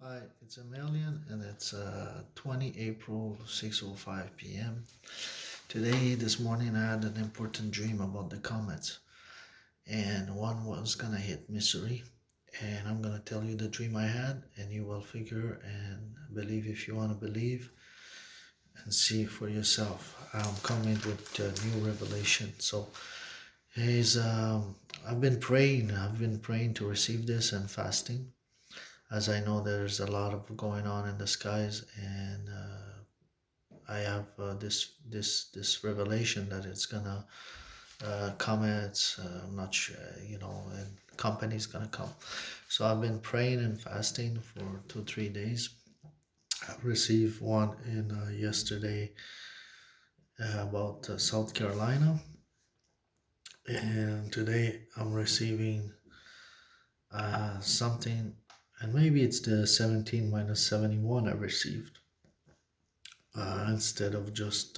Hi, it's Emilian and it's 20 April 6:05 p.m. Today, this morning, I had an important dream about the comets, and one was gonna hit Missouri. And I'm gonna tell you the dream I had, and you will figure and believe if you want to believe and see for yourself. I'm coming with a new revelation. So, here's I've been praying to receive this and fasting as I know there's a lot of going on in the skies, and I have this revelation that it's gonna COMETS. I'm not sure, and company's gonna come. So I've been praying and fasting for 2 3 days. I received one in yesterday about South Carolina, and today I'm receiving something, and maybe it's the 17 minus 71 I received instead of just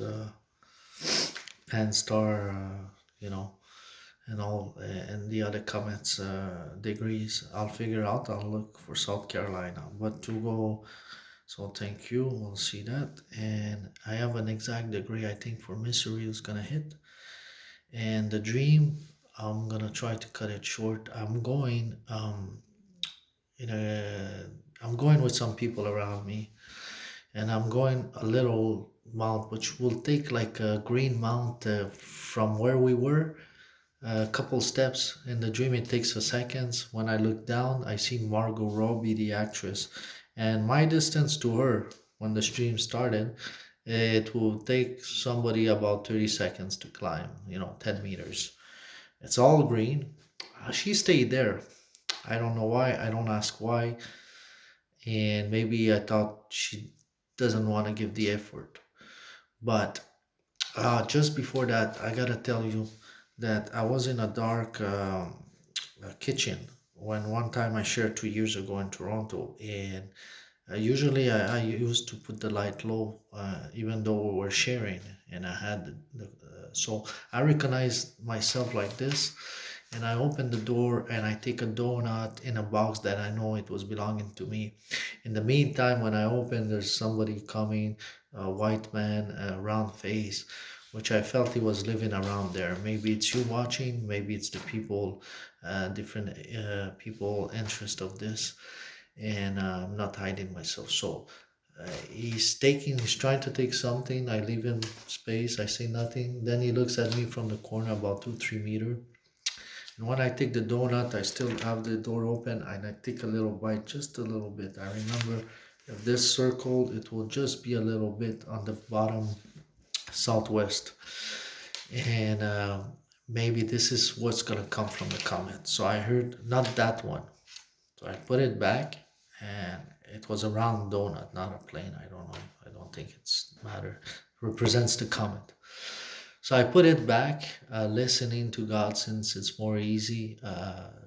panstar, and all and the other comments degrees. I'll figure out. I'll look for South Carolina, but to go. So thank you. We'll see that, and I have an exact degree. I think for Missouri is gonna hit, and the dream. I'm gonna try to cut it short. In a, I'm going with some people around me, and I'm going a little mount, which will take like a green mount from where we were. A couple steps in the dream, it takes a seconds. When I look down, I see Margot Robbie, the actress, and my distance to her when the stream started, it will take somebody about 30 seconds to climb, 10 meters. It's all green. She stayed there. I don't know why. I don't ask why. And maybe I thought she doesn't want to give the effort. But just before that, I gotta tell you that I was in a dark kitchen when one time I shared 2 years ago in Toronto, and usually I used to put the light low, even though we were sharing, and I had so I recognized myself like this, and I open the door and I take a donut in a box that I know it was belonging to me. In the meantime, when I open, there's somebody coming, a white man, a round face, which I felt he was living around there. Maybe it's you watching, maybe it's the people, different people interest of this, and I'm not hiding myself. So he's trying to take something. I leave him space. I say nothing. Then he looks at me from the corner about 2 3 meter, and when I take the donut, I still have the door open and I take a little bite, just a little bit. I remember if this circle, it will just be a little bit on the bottom southwest. And maybe this is what's going to come from the comment. So I heard not that one. So I put it back, and it was a round donut, not a plane. I don't know. I don't think it's matter. Represents the comment. So I put it back, listening to God since it's more easy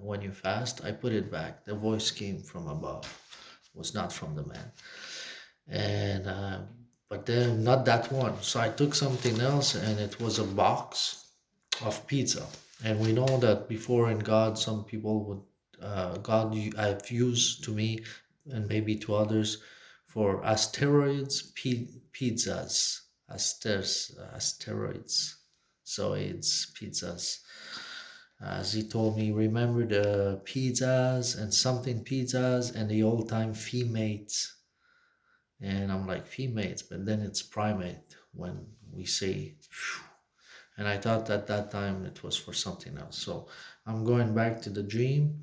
when you fast. I put it back. The voice came from above, was not from the man. And but then not that one. So I took something else, and it was a box of pizza. And we know that before in God, some people would I've used to me and maybe to others for asteroids, pizzas, asteroids. So it's pizzas. As he told me, remember the pizzas and something pizzas and the old time females. And I'm like, females, but then it's primate when we say, phew. And I thought at that time it was for something else. So I'm going back to the dream,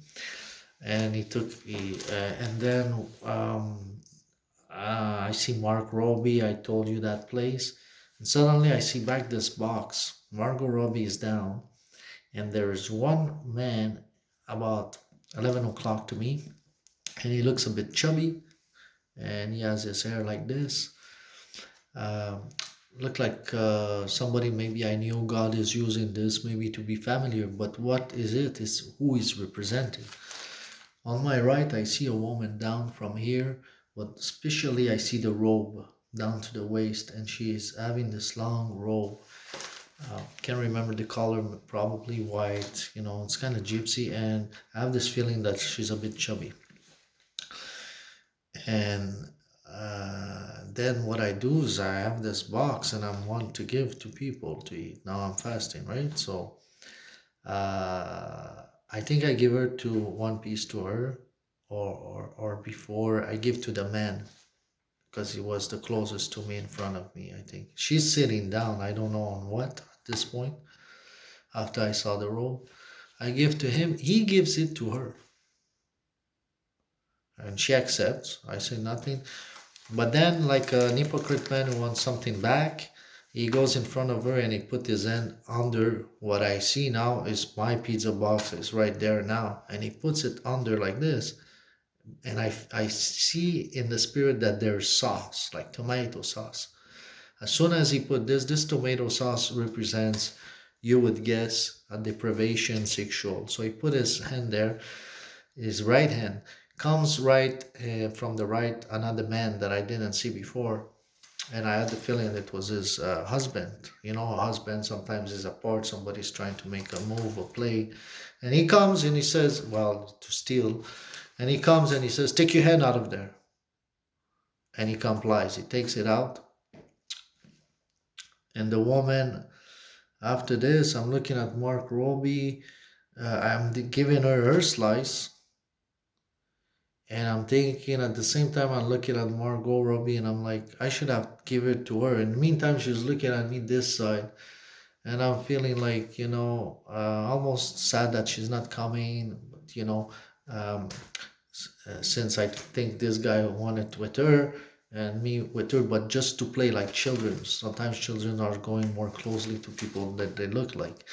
and and then I see Mark Robbie. I told you that place, and suddenly I see back this box. Margot Robbie is down, and there is one man about 11 o'clock to me, and he looks a bit chubby, and he has his hair like this. Um, look like somebody maybe I knew. God is using this maybe to be familiar, but what is it? Is who is representing? On my right, I see a woman down from here, but especially I see the robe down to the waist, and she is having this long robe. Can't remember the color, but probably white. It's kind of gypsy, and I have this feeling that she's a bit chubby. And then what I do is I have this box and I'm want to give to people to eat. Now I'm fasting, right? So I think I give her to one piece to her, or before I give to the man because he was the closest to me in front of me. I think she's sitting down. I don't know on what at this point. After I saw the roll, I give to him. He gives it to her, and she accepts. I say nothing. But then, like an hypocrite man who wants something back, he goes in front of her and he put his hand under what I see now is my pizza box is right there now, and he puts it under like this, and I see in the spirit that there's sauce, like tomato sauce. As soon as he put this tomato sauce represents, you would guess, a deprivation sexual. So he put his hand there, his right hand comes right from the right another man that I didn't see before, and I had the feeling it was his husband. You know, a husband sometimes is apart, somebody's trying to make a move or play, and he comes and he says, well, to steal, and he comes and he says, take your hand out of there, and he complies. He takes it out, and the woman, after this, I'm looking at Mark Robbie. I'm giving her her slice, and I'm thinking at the same time I'm looking at Margot Robbie, and I'm like, I should have give it to her. In the meantime, she's looking at me this side, and I'm feeling like, almost sad that she's not coming. But um, since I think this guy wanted with her and me with her, but just to play like children. Sometimes children are going more closely to people that they look like,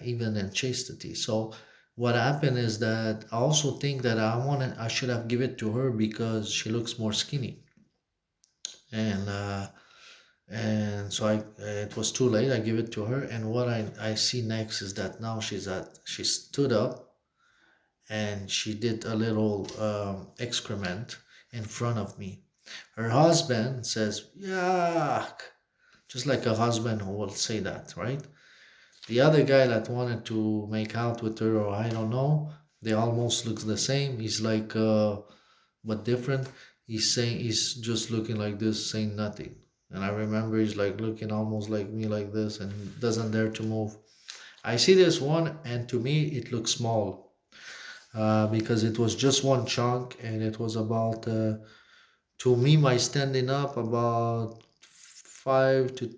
even in chastity. So what happened is that I also think that I should have given it to her because she looks more skinny, and so it was too late. I give it to her, and what I see next is that now she stood up and she did a little excrement in front of me. Her husband says, "Yuck," just like a husband who will say that, right? The other guy that wanted to make out with her, or I don't know, they almost looks the same. He's like, but different. He's saying he's just looking like this, saying nothing. And I remember he's like looking almost like me, like this, and doesn't dare to move. I see this one, and to me it looks small, because it was just one chunk, and it was about, to me, my standing up about 5 to,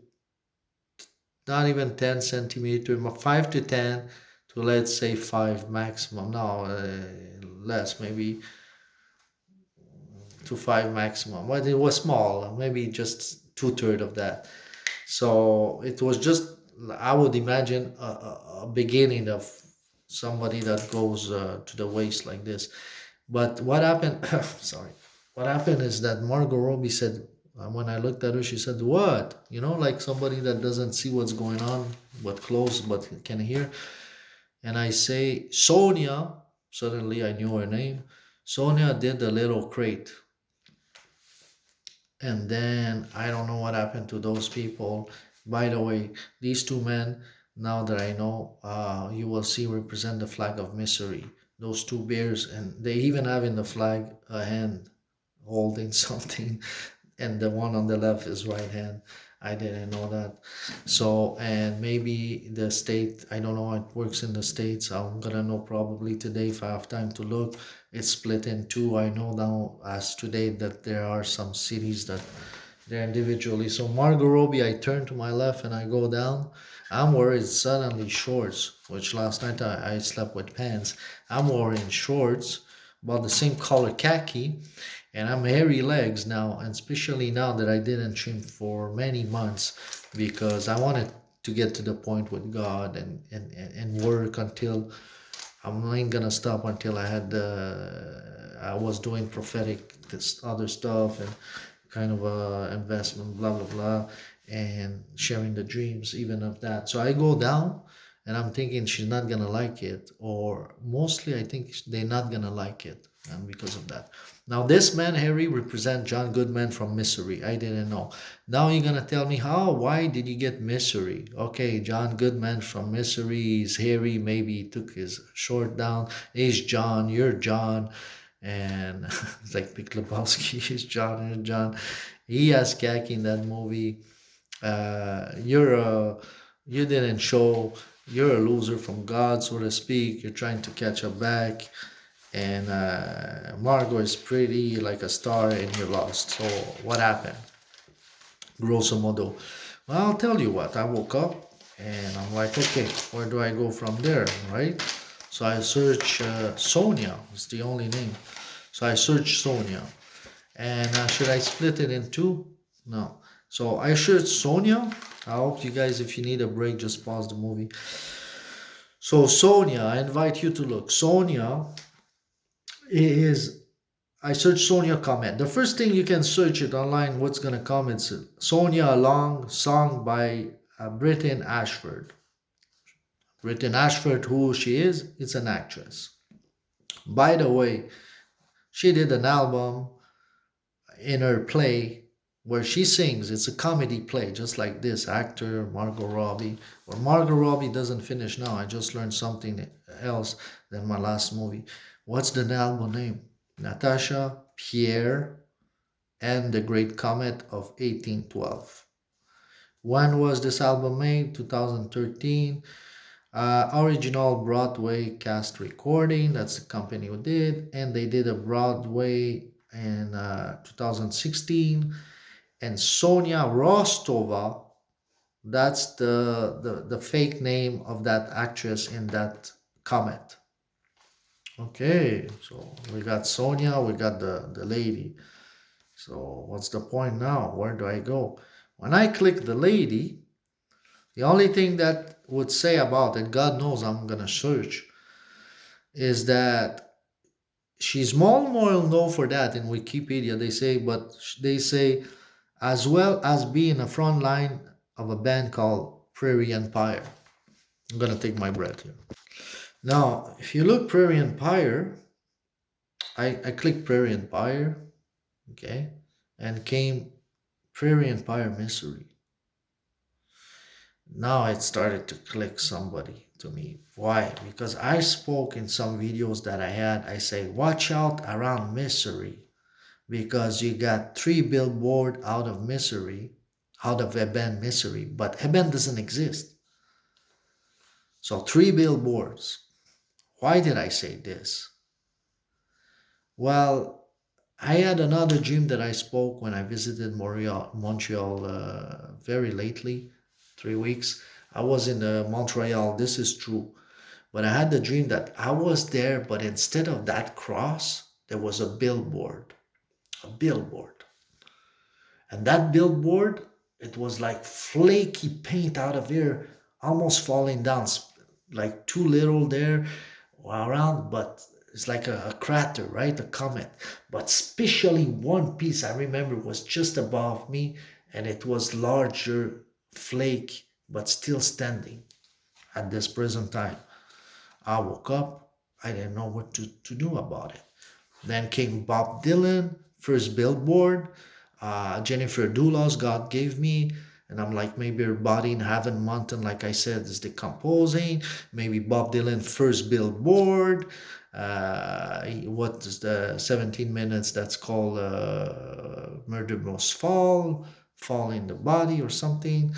not even 10 centimeter, 5 to 10 to, let's say, 5 maximum. No, less, maybe to 5 maximum. But it was small, maybe just two-thirds of that. So it was just, I would imagine, a beginning of somebody that goes to the waist like this. But what happened, sorry, what happened is that Margot Robbie said, when I looked at her, she said, what? Like somebody that doesn't see what's going on, but close, but can hear. And I say, Sonia, suddenly I knew her name. Sonia did the little crate. And then I don't know what happened to those people. By the way, these two men, now that I know, you will see represent the flag of misery. Those two bears, and they even have in the flag a hand holding something, and the one on the left is right hand. I didn't know that. So, and maybe the state, I don't know how it works in the states. I'm gonna know probably today if I have time to look. It's split in two. I know now as today that there are some cities that they're individually. So Margot Robbie, I turn to my left and I go down. I'm wearing suddenly shorts, which last night I slept with pants. I'm wearing shorts about the same color khaki, and I'm hairy legs now, and especially now that I didn't trim for many months because I wanted to get to the point with God and work until I'm not gonna stop until I was doing prophetic this other stuff and kind of investment, blah blah blah, and sharing the dreams even of that. So I go down, and I'm thinking she's not gonna like it, or mostly I think they're not gonna like it, and because of that. Now this man Harry represent John Goodman from Misery. I didn't know. Now you're gonna tell me how? Why did you get Misery? Okay, John Goodman from Misery is Harry. Maybe he took his short down. He's John. You're John. and it's like Big Lebowski is John and John. He has Kaki in that movie. You're a you didn't show. You're a loser from God, so to speak. You're trying to catch up back, and Margot is pretty like a star, and you lost. So what happened? Grosso modo. Well, I'll tell you what. I woke up and I'm like, okay, where do I go from there, right? So I search Sonia. It's the only name. So I search Sonia, and should I split it in two? No. So I search Sonia. I hope you guys, if you need a break, just pause the movie. So Sonia, I invite you to look. Sonia is I search Sonia comment. The first thing you can search it online, what's gonna come? It's Sonia, a long song by Britton Ashford. Britton Ashford, who she is, it's an actress. By the way, she did an album in her play where she sings. It's a comedy play, just like this actor Margot Robbie. Or Margot Robbie doesn't finish now. I just learned something else than my last movie. What's the album name? Natasha, Pierre, and the Great Comet of 1812. When was this album made? 2013. Original Broadway cast recording. That's the company who did, and they did a Broadway in 2016. And Sonia Rostova, that's the fake name of that actress in that Comet. Okay, so we got Sonia, we got the lady. So what's the point now? Where do I go? When I click the lady, the only thing that would say about it, God knows I'm gonna search, is that she's more and more known for that in Wikipedia. They say, but they say as well as being a front line of a band called Prairie Empire. I'm gonna take my breath here. Now, if you look Prairie Empire, I clicked Prairie Empire, okay, and came Prairie Empire Mystery. Now it started to click somebody to me. Why? Because I spoke in some videos that I had. I say, watch out around Mystery because you got three billboard out of Mystery, out of Eben Mystery, but Eben doesn't exist. So three billboards. Why did I say this? Well, I had another dream that I spoke when I visited Montreal very lately, 3 weeks. I was in Montreal. This is true. But I had the dream that I was there, but instead of that cross, there was a billboard. A billboard. And that billboard, it was like flaky paint out of here, almost falling down, like too little there around, but it's like a crater, right? A comet. But especially one piece I remember was just above me, and it was larger flake, but still standing at this present time. I woke up, I didn't know what to do about it. Then came Bob Dylan, first billboard. Jennifer Doolittle, God gave me. And I'm like, maybe her body in Heaven Mountain, like I said, is decomposing. Maybe Bob Dylan, first billboard. What is the 17 minutes that's called Murder Most Fall in the Body or something.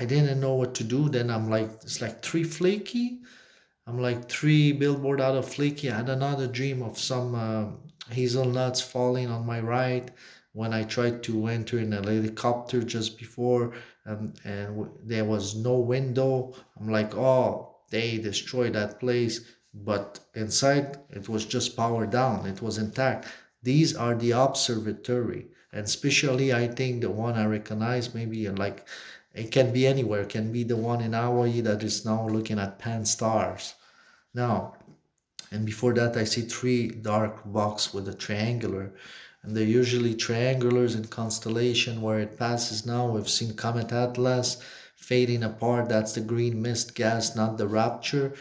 I didn't know what to do. Then I'm like, it's like three flaky. I'm like three billboard out of flaky. I had another dream of some hazelnuts falling on my right when I tried to enter in a helicopter just before, there was no window. I'm like, oh, they destroyed that place, but inside it was just powered down. It was intact. These are the observatory, and especially I think the one I recognize maybe like it can be anywhere. It can be the one in Hawaii that is now looking at panstarrs. Now, and before that, I see three dark box with a triangular. And they're usually triangulars in constellation where it passes now. We've seen Comet Atlas fading apart. That's the green mist gas, not the rapture.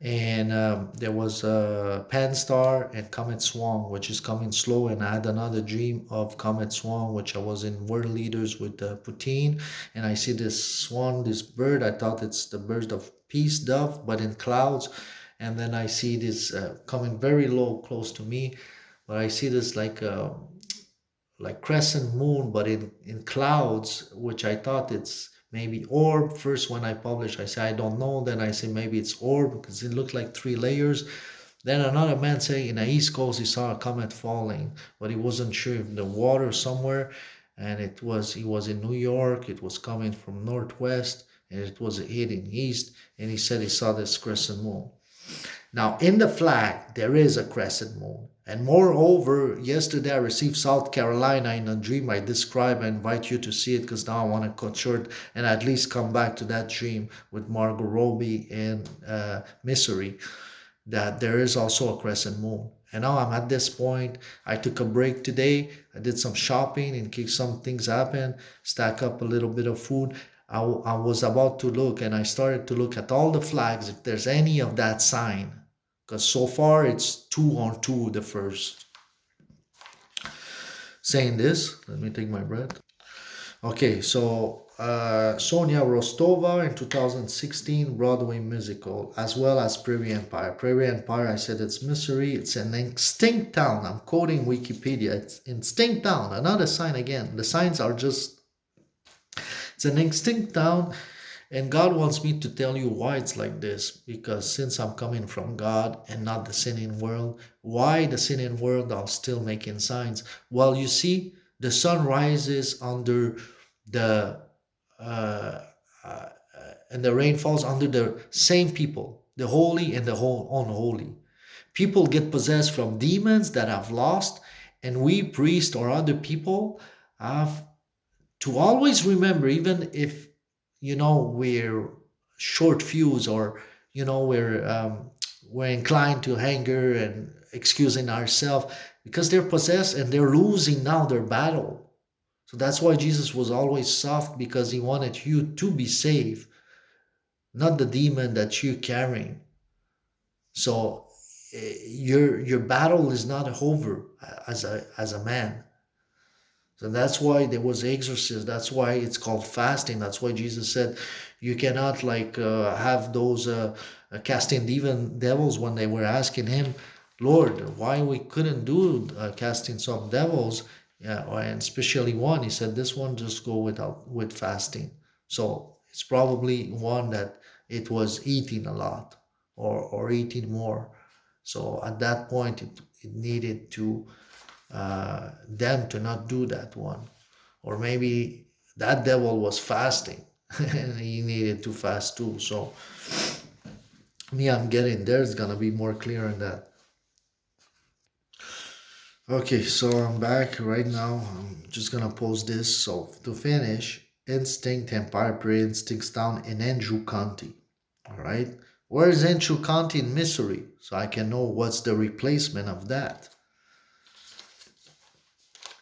And there was a Panstar and Comet Swan, which is coming slow. And I had another dream of Comet Swan, which I was in World Leaders with Putin. And I see this swan, this bird. I thought it's the bird of peace, dove, but in clouds. and then I see this coming very low, close to me, but I see this like crescent moon, but in clouds, which I thought it's maybe orb. First, when I published, I say I don't know. Then I say maybe it's orb because it looked like three layers. Then another man say in the East Coast he saw a comet falling, but he wasn't sure if the water somewhere, and he was in New York. It was coming from northwest, and it was heading east. And he said he saw this crescent moon. Now, in the flag, there is a crescent moon. And moreover, yesterday I received South Carolina in a dream I describe. I invite you to see it because now I want to cut short and at least come back to that dream with Margot Robbie and Missouri, that there is also a crescent moon. And now I'm at this point. I took a break today. I did some shopping in case some things happen, stack up a little bit of food. I was about to look and I started to look at all the flags if there's any of that sign. Because so far it's 2 on 2, the first. Saying this, let me take my breath. Okay, so Sonia Rostova in 2016 Broadway musical, as well as Prairie Empire. Prairie Empire, I said it's mystery. It's an extinct town. I'm quoting Wikipedia. It's extinct town. Another sign again. The signs are just. It's an extinct town, and God wants me to tell you why it's like this. Because since I'm coming from God and not the sinning world, why the sinning world are still making signs? Well, you see, the sun rises under the uh, uh, and the rain falls under the same people, the holy and the unholy. People get possessed from demons that have lost, and we priests or other people have to always remember, even if we're short fuse, or we're inclined to anger and excusing ourselves, because they're possessed and they're losing now their battle. So that's why Jesus was always soft, because he wanted you to be saved, not the demon that you're carrying. So your battle is not over as a man. So that's why there was exorcism. That's why it's called fasting. That's why Jesus said you cannot have those casting devils when they were asking him, Lord, why we couldn't do casting some devils, yeah, and especially one. He said this one just go without with fasting. So it's probably one that it was eating a lot, or eating more. So at that point, it needed to them to not do that one. Or maybe that devil was fasting and he needed to fast too. So me, I'm getting there. It's gonna be more clear on that. Okay, so I'm back right now. I'm just gonna post this. So to finish, Instinct Empire Pre-Instincts down in Andrew County. All right. Where is Andrew County in Missouri? So I can know what's the replacement of that.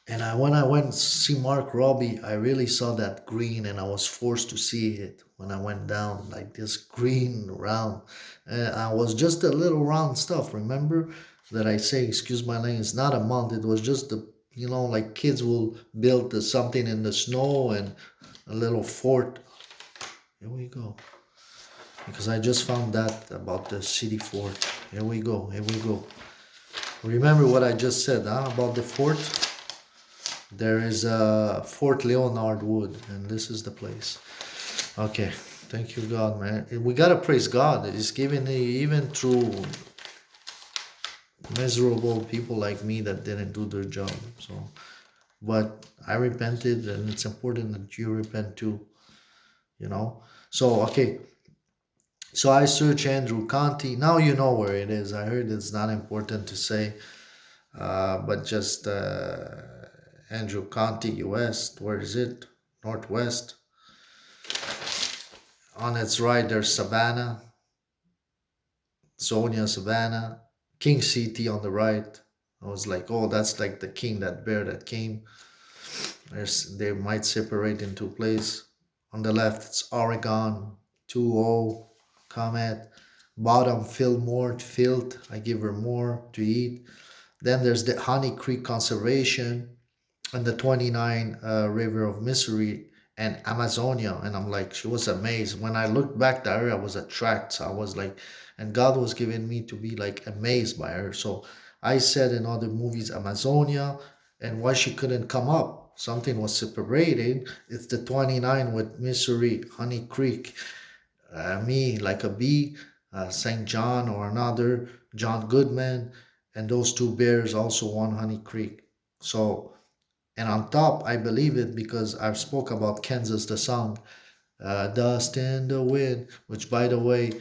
And when I went to see Mark Robbie, I really saw that green, and I was forced to see it when I went down, like this green round. I was just a little round stuff. Remember that I say, excuse my language, it's not a month. It was just like kids will build something in the snow and a little fort. Here we go. Because I just found that about the city fort. Here we go. Here we go. Remember what I just said, about the fort? There is a Fort Leonard Wood, and this is the place. Okay, thank you, God, man. We gotta praise God. He's giving even through miserable people like me that didn't do their job. So, but I repented, and it's important that you repent too. So okay. So I search Andrew County. Now you know where it is. I heard it's not important to say, but just. Andrew County, US. Where is it? Northwest. On its right, there's Savannah, Sonia, Savannah, King City on the right. I was like, oh, that's like the king, that bear that came. They might separate into place. On the left, it's Oregon, 2-0, Comet. Bottom, Fillmore, Filt. I give her more to eat. Then there's the Honey Creek Conservation, and the 29 River of Missouri and Amazonia. And I'm like, she was amazed. When I looked back at her, I was attracted. So I was like, and God was giving me to be like amazed by her. So I said in other movies, Amazonia, and why she couldn't come up. Something was separating. It's the 29 with Missouri, Honey Creek, me like a bee, St. John or another, John Goodman, and those two bears also won Honey Creek. So, and on top, I believe it because I've spoke about Kansas, the song, Dust in the Wind, which by the way,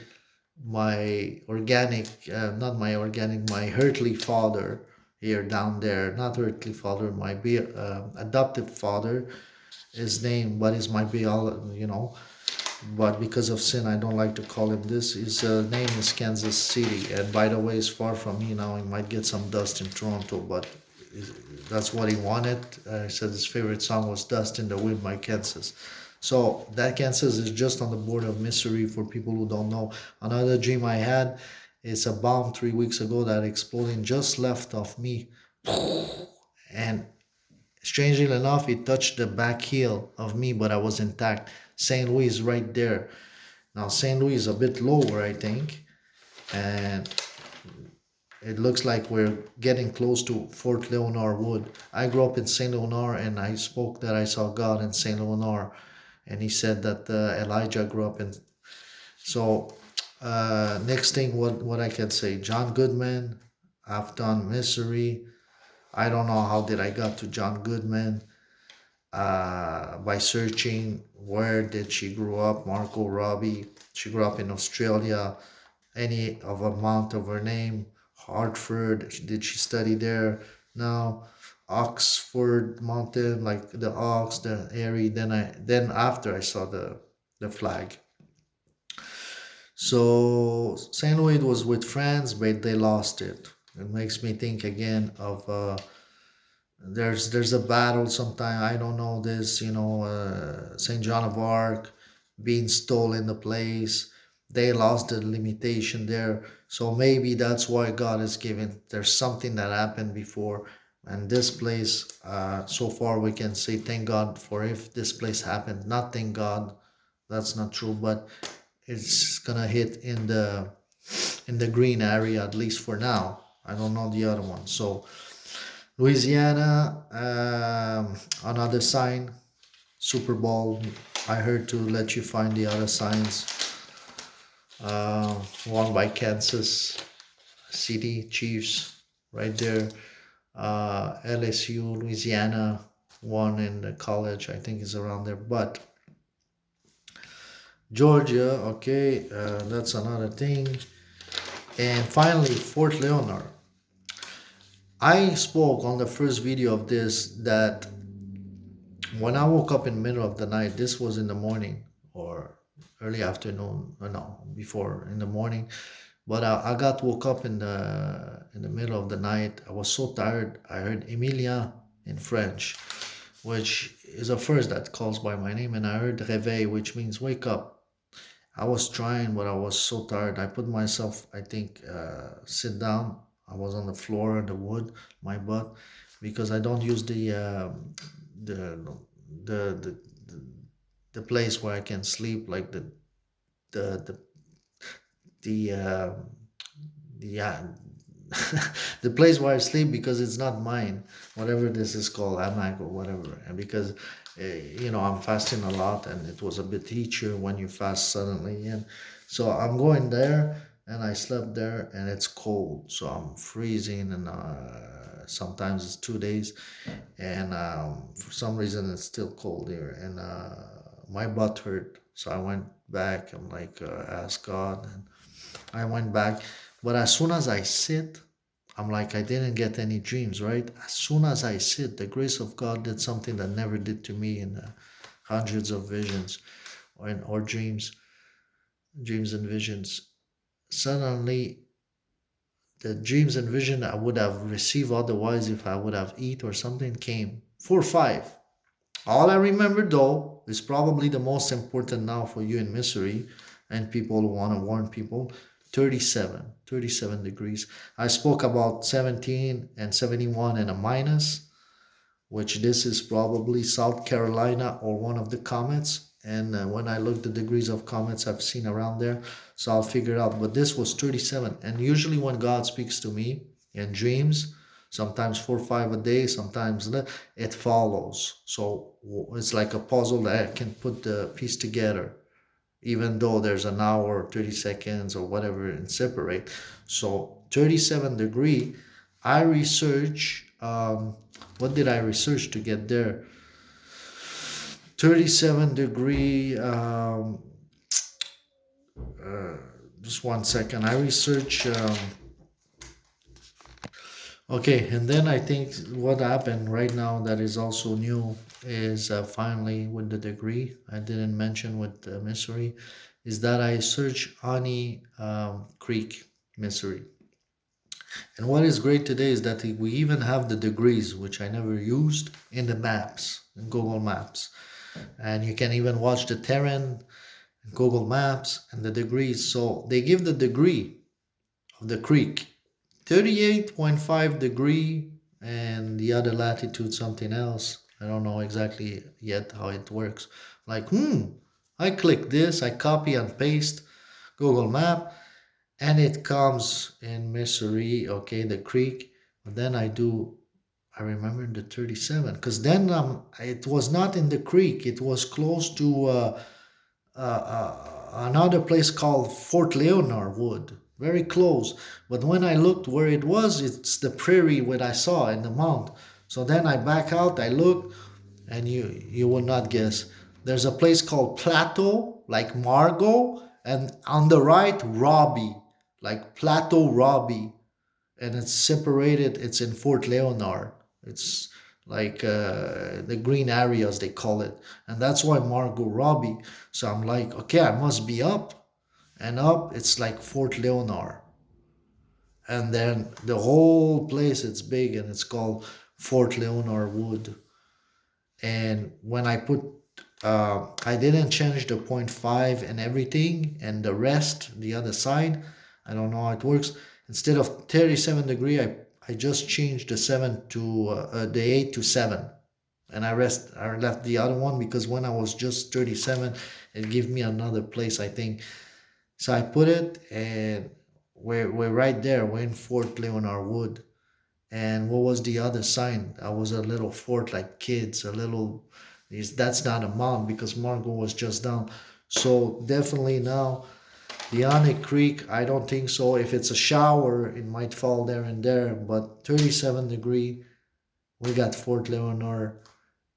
my organic, not my organic, my earthly father here down there, not earthly father, my adoptive father, his name, but is my but because of sin, I don't like to call him this. His name is Kansas City, and by the way, it's far from me now. He might get some dust in Toronto, but that's what he wanted. He said his favorite song was "Dust in the Wind" by Kansas. So that Kansas is just on the border of Missouri. For people who don't know, another dream I had is a bomb 3 weeks ago that exploding just left of me, and strangely enough, it touched the back heel of me, but I was intact. St. Louis is right there. Now, St. Louis is a bit lower, I think, and it looks like we're getting close to Fort Leonard Wood. I grew up in St. Leonard, and I spoke that I saw God in St. Leonard, and he said that Elijah grew up in. So, next thing, what I can say, John Goodman. I've done Missouri. I don't know how did I got to John Goodman. By searching where did she grow up, Marco Robbie. She grew up in Australia. Any of a month of her name, Hartford. Did she study there? No. Oxford Mountain, like the ox, the airy. Then after I saw the flag. So Saint Louis was with France, but they lost it. It makes me think again of there's a battle sometime. I don't know this, Saint John of Arc being stolen the place. They lost the limitation there, so maybe that's why God is giving. There's something that happened before, and this place. So far, we can say thank God for if this place happened. Not thank God, that's not true, but it's gonna hit in the green area at least for now. I don't know the other one, so. Louisiana, another sign, Super Bowl. I heard to let you find the other signs. Won by Kansas City Chiefs, right there. LSU, Louisiana, won in the college. I think is around there. But Georgia, okay, that's another thing. And finally, Fort Leonard. I spoke on the first video of this that when I woke up in the middle of the night, this was in the morning or early afternoon, no, before in the morning. But I got woke up in the middle of the night. I was so tired. I heard Emilia in French, which is a first that calls by my name, and I heard réveil, which means wake up. I was trying, but I was so tired. I put myself, I think, sit down. I was on the floor, the wood, my butt, because I don't use the the the the place where I can sleep, like the the the the the place where I sleep because it's not mine. Whatever this is called, hamac or whatever, and because I'm fasting a lot, and it was a bit easier when you fast suddenly, and so I'm going there. And I slept there, and it's cold, so I'm freezing, and sometimes it's 2 days, and for some reason it's still cold here, and my butt hurt, so I went back. I'm like, ask God, and I went back. But as soon as I sit, I'm like, I didn't get any dreams, right? As soon as I sit, the grace of God did something that never did to me in hundreds of visions or dreams and visions. Suddenly, the dreams and vision I would have received otherwise if I would have eat or something came. 4 5. All I remember though is probably the most important now for you in misery and people who want to warn people. 37 degrees. I spoke about 17 and 71 and a minus. which this is probably South Carolina or one of the comets. And when I look the degrees of comets I've seen around there, so I'll figure it out. But this was 37. And usually when God speaks to me in dreams, sometimes 4 or 5 a day, sometimes it follows. So it's like a puzzle that I can put the piece together, even though there's an hour, 30 seconds, or whatever, and separate. So 37 degree, I research. What did I research to get there? 37 degree. Uh, just 1 second. I research. Okay, and then I think what happened right now that is also new is finally with the degree I didn't mention with the mystery is that I search Ani Creek mystery. And what is great today is that we even have the degrees, which I never used, in the maps, in Google Maps. And you can even watch the terrain in Google Maps and the degrees. So they give the degree of the creek 38.5 degree, and the other latitude something else. I don't know exactly yet how it works. Like, I click this, I copy and paste Google Map, and it comes in Missouri, okay, the creek. But then I remember the 37, because then it was not in the creek, it was close to another place called Fort Leonard Wood, very close. But when I looked where it was, it's the prairie what I saw in the mount. So then I back out, I look, and you will not guess. There's a place called Plateau, like Margot, and on the right, Robbie, like Plateau Robbie, and it's separated. It's in Fort Leonard. It's like the green areas they call it, and that's why Margot Robbie. So I'm like, okay, I must be up, and up. It's like Fort Leonard, and then the whole place it's big, and it's called Fort Leonard Wood. And when I put I didn't change the point five and everything, and the rest, the other side, I don't know how it works. Instead of 37 degree, I just changed the 7 to the 8 to 7. And I left the other one because when I was just 37, it gave me another place, I think. So I put it, and we're right there. We're in Fort Leonard Wood. And what was the other sign? I was a little fort like kids, a little. That's not a mount because Margot was just down. So definitely now, the Onic Creek, I don't think so. If it's a shower, it might fall there and there. But 37 degree, we got Fort Leonard,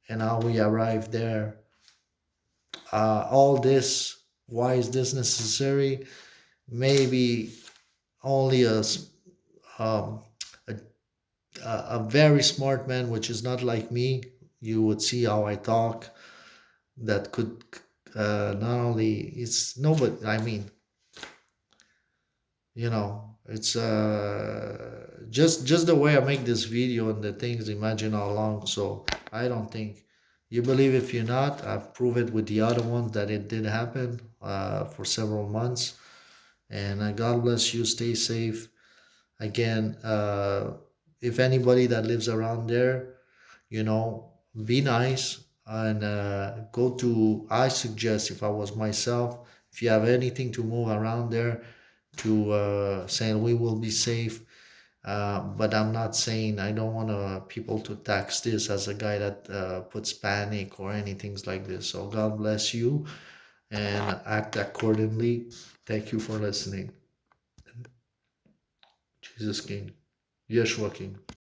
and how we arrived there. All this, why is this necessary? Maybe only um, a a very smart man, which is not like me, you would see how I talk. That could not only it's no, but I mean, it's just the way I make this video and the things. Imagine how long. So I don't think you believe. If you're not, I've proved it with the other ones that it did happen for several months. And God bless you. Stay safe. Again, if anybody that lives around there, you know, be nice and go to. I suggest, if I was myself, if you have anything to move around there, to say we will be safe. But I'm not saying I don't want people to tax this as a guy that puts panic or anything like this. So God bless you and act accordingly. Thank you for listening. Jesus King. Yeshua King.